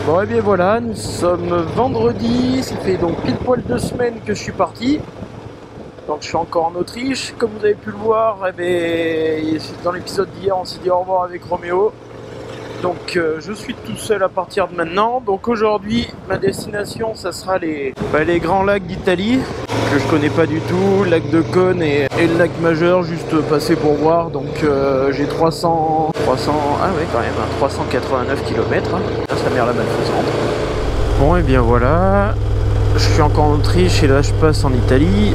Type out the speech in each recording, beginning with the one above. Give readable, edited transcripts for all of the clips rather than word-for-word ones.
Bon et bien voilà, nous sommes vendredi, ça fait donc pile poil 2 semaines que je suis parti. Donc je suis encore en Autriche, comme vous avez pu le voir, eh bien, dans l'épisode d'hier on s'est dit au revoir avec Roméo. Donc je suis tout seul à partir de maintenant. Donc aujourd'hui ma destination ça sera les grands lacs d'Italie que je connais pas du tout, le lac de Cône et le lac majeur, juste passer pour voir. Donc j'ai 300 ah ouais quand même 389 km, hein. Ça m'a l'air la malfaisante. Bon et bien voilà, je suis encore en Autriche et là je passe en Italie.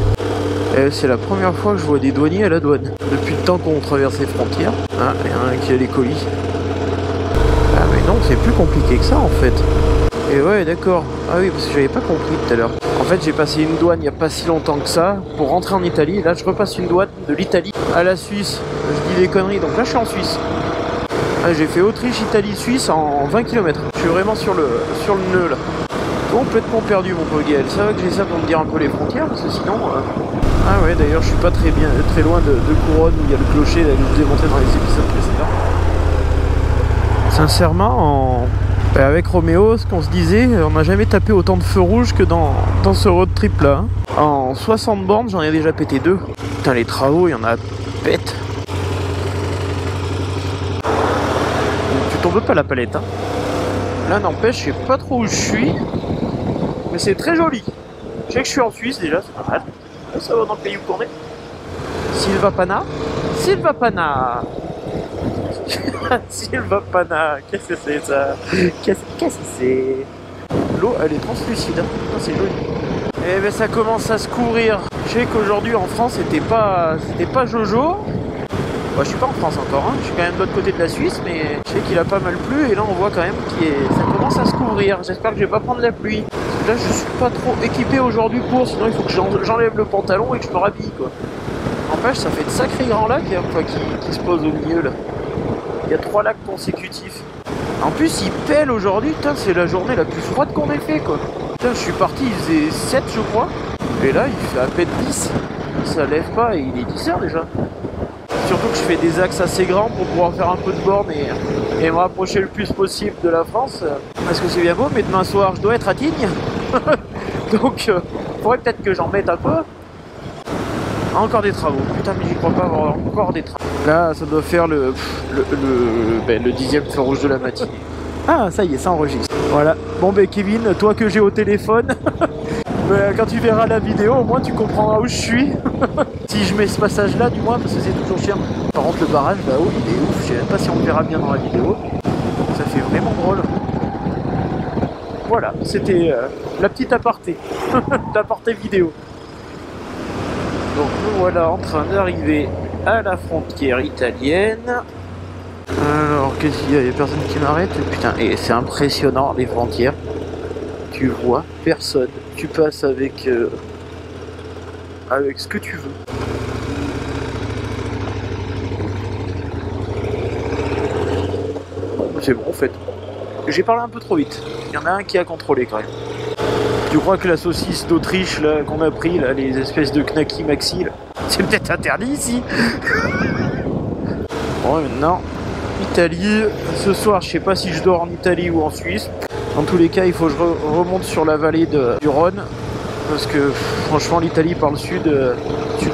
C'est la première fois que je vois des douaniers à la douane depuis le temps qu'on traverse les frontières. Ah, il y en a un qui a les colis. Ah mais non, c'est plus compliqué que ça en fait. Et ouais, d'accord. Ah oui, parce que j'avais pas compris tout à l'heure. En fait, j'ai passé une douane il n'y a pas si longtemps que ça pour rentrer en Italie. Là, je repasse une douane de l'Italie à la Suisse. Je dis des conneries, donc là, je suis en Suisse. Ah, j'ai fait Autriche, Italie, Suisse en 20 km. Je suis vraiment sur le nœud là. Complètement perdu, mon pote Gaël. Ça va que j'ai ça pour me dire un peu les frontières, parce que sinon... Ah ouais, d'ailleurs, je suis pas très loin de Couronne où il y a le clocher là, que je vous ai montré dans les épisodes précédents. Sincèrement, avec Roméo, ce qu'on se disait, on n'a jamais tapé autant de feux rouges que dans ce road trip là. En 60 bornes, j'en ai déjà pété 2. Putain, les travaux, il y en a pète. Tu tombes pas la palette, hein. Là, n'empêche, je sais pas trop où je suis, mais c'est très joli. Je sais que je suis en Suisse déjà, c'est pas mal. Ça va dans le pays où on est. Silvapana. Silvapana. Silvapana. Qu'est-ce que c'est ça? Qu'est-ce que c'est? L'eau, elle est translucide. C'est joli. Et ben ça commence à se couvrir. Je sais qu'aujourd'hui en France, c'était pas Jojo. Moi, je suis pas en France encore, hein. Je suis quand même de l'autre côté de la Suisse, mais je sais qu'il a pas mal plu et là on voit quand même ça commence à se couvrir. J'espère que je vais pas prendre la pluie. Là je suis pas trop équipé aujourd'hui pour, sinon il faut que j'enlève le pantalon et que je me rhabille quoi. N'empêche, ça fait de sacrés grands lacs qui se posent au milieu là. Il y a 3 lacs consécutifs. En plus il pèle aujourd'hui, c'est la journée la plus froide qu'on ait fait quoi. Putain, je suis parti, il faisait 7 je crois, et là il fait à peine 10. Ça lève pas et il est 10h déjà. Surtout que je fais des axes assez grands pour pouvoir faire un peu de borne et me rapprocher le plus possible de la France. Parce que c'est bien beau, mais demain soir je dois être à Tignes. Donc faudrait peut-être que j'en mette un peu. Encore des travaux. Putain, mais j'y crois pas avoir encore des travaux. Là, ça doit faire le 10e feu rouge de la matinée. Ah, ça y est, ça enregistre. Voilà. Bon, ben Kevin, toi que j'ai au téléphone, quand tu verras la vidéo, au moins tu comprendras où je suis. Si je mets ce passage-là, du moins, parce que c'est toujours chiant. Par contre, le barrage là-haut, il est ouf. Je sais même pas si on le verra bien dans la vidéo. Ça fait vraiment drôle. Voilà, c'était la petite aparté. L'aparté vidéo. Donc nous voilà en train d'arriver à la frontière italienne. Alors qu'est-ce qu'il y a? Il y a personne qui m'arrête. Putain, et c'est impressionnant les frontières. Tu vois personne. Tu passes avec ce que tu veux. C'est bon en fait. J'ai parlé un peu trop vite. Il y en a un qui a contrôlé quand même. Tu crois que la saucisse d'Autriche là qu'on a pris là, les espèces de knacky maxi là, c'est peut-être interdit ici? Bon maintenant, Italie. Ce soir, je sais pas si je dors en Italie ou en Suisse. Dans tous les cas, il faut que je remonte sur la vallée du Rhône. Parce que franchement, l'Italie par le sud, le sud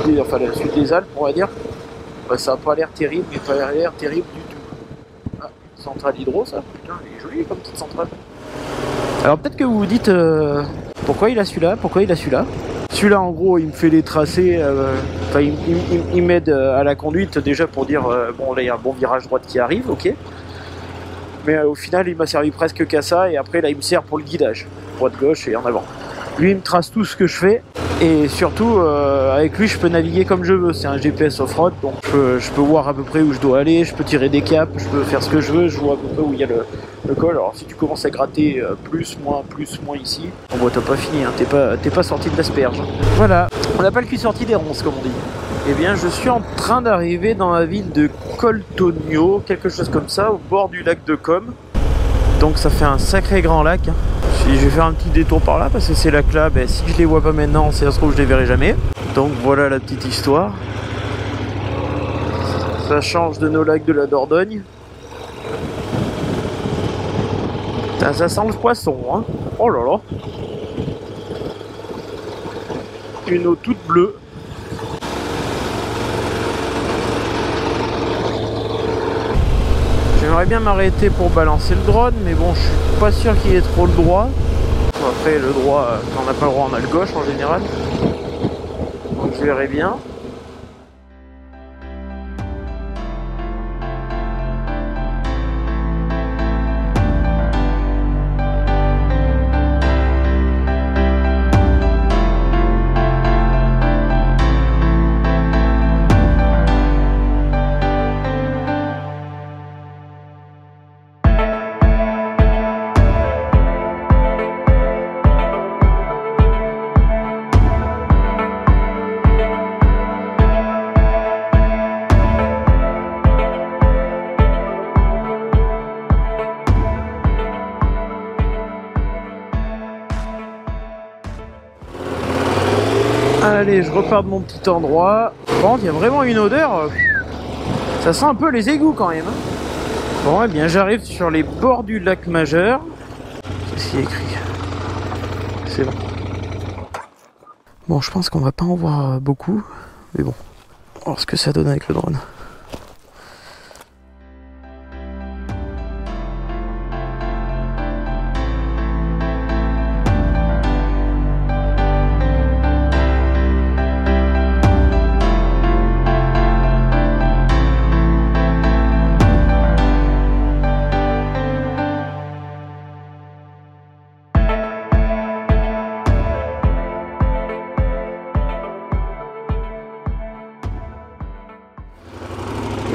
des Alpes, on va dire, bah, ça n'a pas l'air terrible, mais pas l'air terrible du tout. Ah, centrale hydro, ça? Putain, elle est jolie comme petite centrale. Alors peut-être que vous vous dites, pourquoi il a celui-là? Pourquoi il a celui-là? Celui-là, en gros, il me fait les tracés, il m'aide à la conduite, déjà pour dire, bon, là, il y a un bon virage droite qui arrive, ok. Mais au final, il m'a servi presque qu'à ça, et après, là, il me sert pour le guidage, droite-gauche et en avant. Lui, il me trace tout ce que je fais, et surtout, avec lui, je peux naviguer comme je veux. C'est un GPS off-road, donc je peux voir à peu près où je dois aller, je peux tirer des caps, je peux faire ce que je veux, je vois à peu près où il y a le col. Alors, si tu commences à gratter plus, moins ici, bon, bah, t'as pas fini, hein, t'es pas sorti de l'asperge. Voilà, on n'a pas le cul sorti des ronces, comme on dit. Eh bien, je suis en train d'arriver dans la ville de Coltonio, quelque chose comme ça, au bord du lac de Côme. Donc, ça fait un sacré grand lac, hein. Je vais faire un petit détour par là parce que ces lacs là, si je les vois pas maintenant, ça se trouve je les verrai jamais. Donc voilà la petite histoire. Ça change de nos lacs de la Dordogne. Ça sent le poisson, hein. Oh là là. Une eau toute bleue. J'aimerais bien m'arrêter pour balancer le drone, mais bon, je suis pas sûr qu'il y ait trop le droit. Après, le droit, quand on n'a pas le droit, on a le gauche en général. Donc je verrai bien. Allez, je repars de mon petit endroit. Bon, il y a vraiment une odeur. Ça sent un peu les égouts quand même. Bon, eh bien, j'arrive sur les bords du lac Majeur. Qu'est-ce qu'il y a écrit? C'est bon. Bon, je pense qu'on va pas en voir beaucoup. Mais bon, on va voir ce que ça donne avec le drone.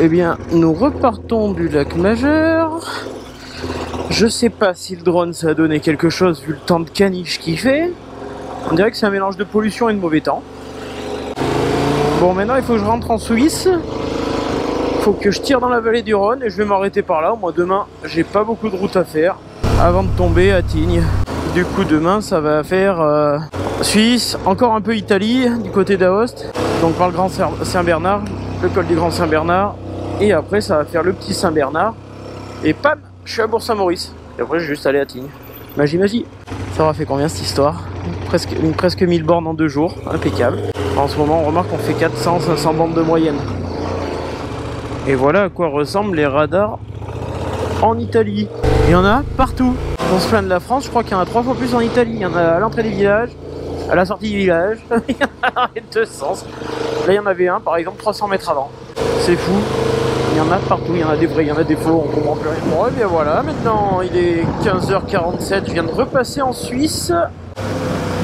Eh bien, nous repartons du lac Majeur. Je sais pas si le drone ça a donné quelque chose vu le temps de caniche qu'il fait. On dirait que c'est un mélange de pollution et de mauvais temps. Bon, maintenant il faut que je rentre en Suisse. Il faut que je tire dans la vallée du Rhône et je vais m'arrêter par là. Moi demain, j'ai pas beaucoup de route à faire avant de tomber à Tignes. Du coup demain ça va faire Suisse, encore un peu Italie du côté d'Aoste. Donc par le Grand Saint-Bernard, le col du Grand Saint-Bernard. Et après ça va faire le petit Saint-Bernard. Et pam, je suis à Bourg-Saint-Maurice. Et après je vais juste aller à Tignes. Magie. Ça aura fait combien cette histoire? Presque 1000 bornes en 2 jours. Impeccable. En ce moment on remarque qu'on fait 400-500 bornes de moyenne. Et voilà à quoi ressemblent les radars en Italie. Il y en a partout. On se plaint de la France, je crois qu'il y en a 3 fois plus en Italie. Il y en a à l'entrée des villages, à la sortie du village. Il y en a dans les 2 sens. Là il y en avait un par exemple 300 mètres avant. C'est fou. Il y en a partout, il y en a des vrais, il y en a des faux, on comprend plus rien. Bon, et bien voilà, maintenant il est 15h47, je viens de repasser en Suisse.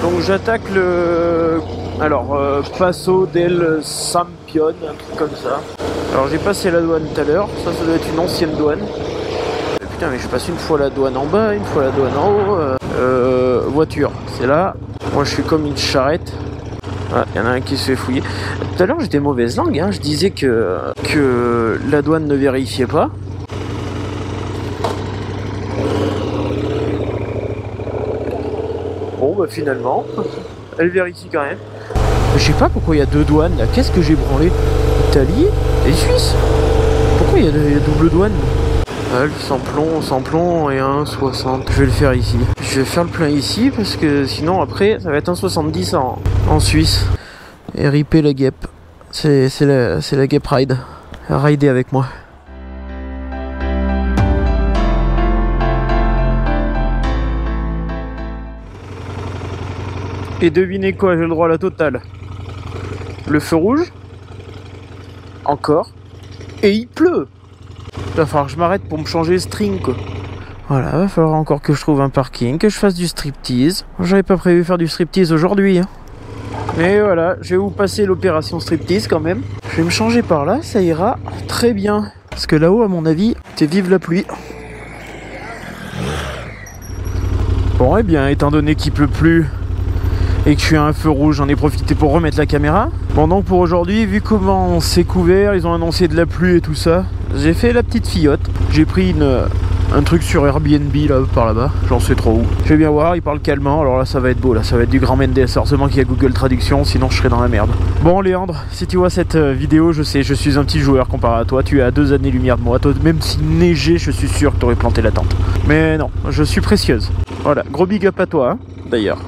Donc j'attaque le... Alors, Passo del Sampione, un truc comme ça. Alors j'ai passé la douane tout à l'heure, ça doit être une ancienne douane. Putain, mais je passe une fois la douane en bas, une fois la douane en haut. Voiture, c'est là. Moi je suis comme une charrette. Ah, il y en a un qui se fait fouiller. Tout à l'heure j'étais mauvaise langue, hein. Je disais que la douane ne vérifiait pas. Bon bah finalement, elle vérifie quand même. Je sais pas pourquoi il y a 2 douanes là, qu'est-ce que j'ai branlé? Italie et Suisse? Pourquoi il y a double douane? Sans plomb et 1,60. Je vais le faire ici. Je vais faire le plein ici parce que sinon après ça va être 1,70 en Suisse. Et ripper la guêpe. C'est la guêpe ride. Rider avec moi. Et devinez quoi, j'ai le droit à la totale. Le feu rouge. Encore. Et il pleut. Il va falloir que je m'arrête pour me changer le string quoi. Voilà, il va falloir encore que je trouve un parking, que je fasse du striptease. J'avais pas prévu faire du striptease aujourd'hui. Hein. Mais voilà, je vais vous passer l'opération striptease quand même. Je vais me changer par là, ça ira très bien. Parce que là-haut, à mon avis, c'est vive la pluie. Bon, eh bien, étant donné qu'il pleut plus et que je suis à un feu rouge, j'en ai profité pour remettre la caméra. Bon, donc pour aujourd'hui, vu comment c'est couvert, ils ont annoncé de la pluie et tout ça, j'ai fait la petite fillotte. J'ai pris Un truc sur Airbnb là, par là-bas, j'en sais trop où. Je vais bien voir, il parle calmement, alors là ça va être beau, là ça va être du grand Mendes, heureusement qu'il y a Google Traduction, sinon je serais dans la merde. Bon Léandre, si tu vois cette vidéo, je sais, je suis un petit joueur comparé à toi, tu es à 2 années-lumière de moi, toi, même si neigeait, je suis sûr que tu aurais planté la tente. Mais non, je suis précieuse. Voilà, gros big up à toi, hein, d'ailleurs.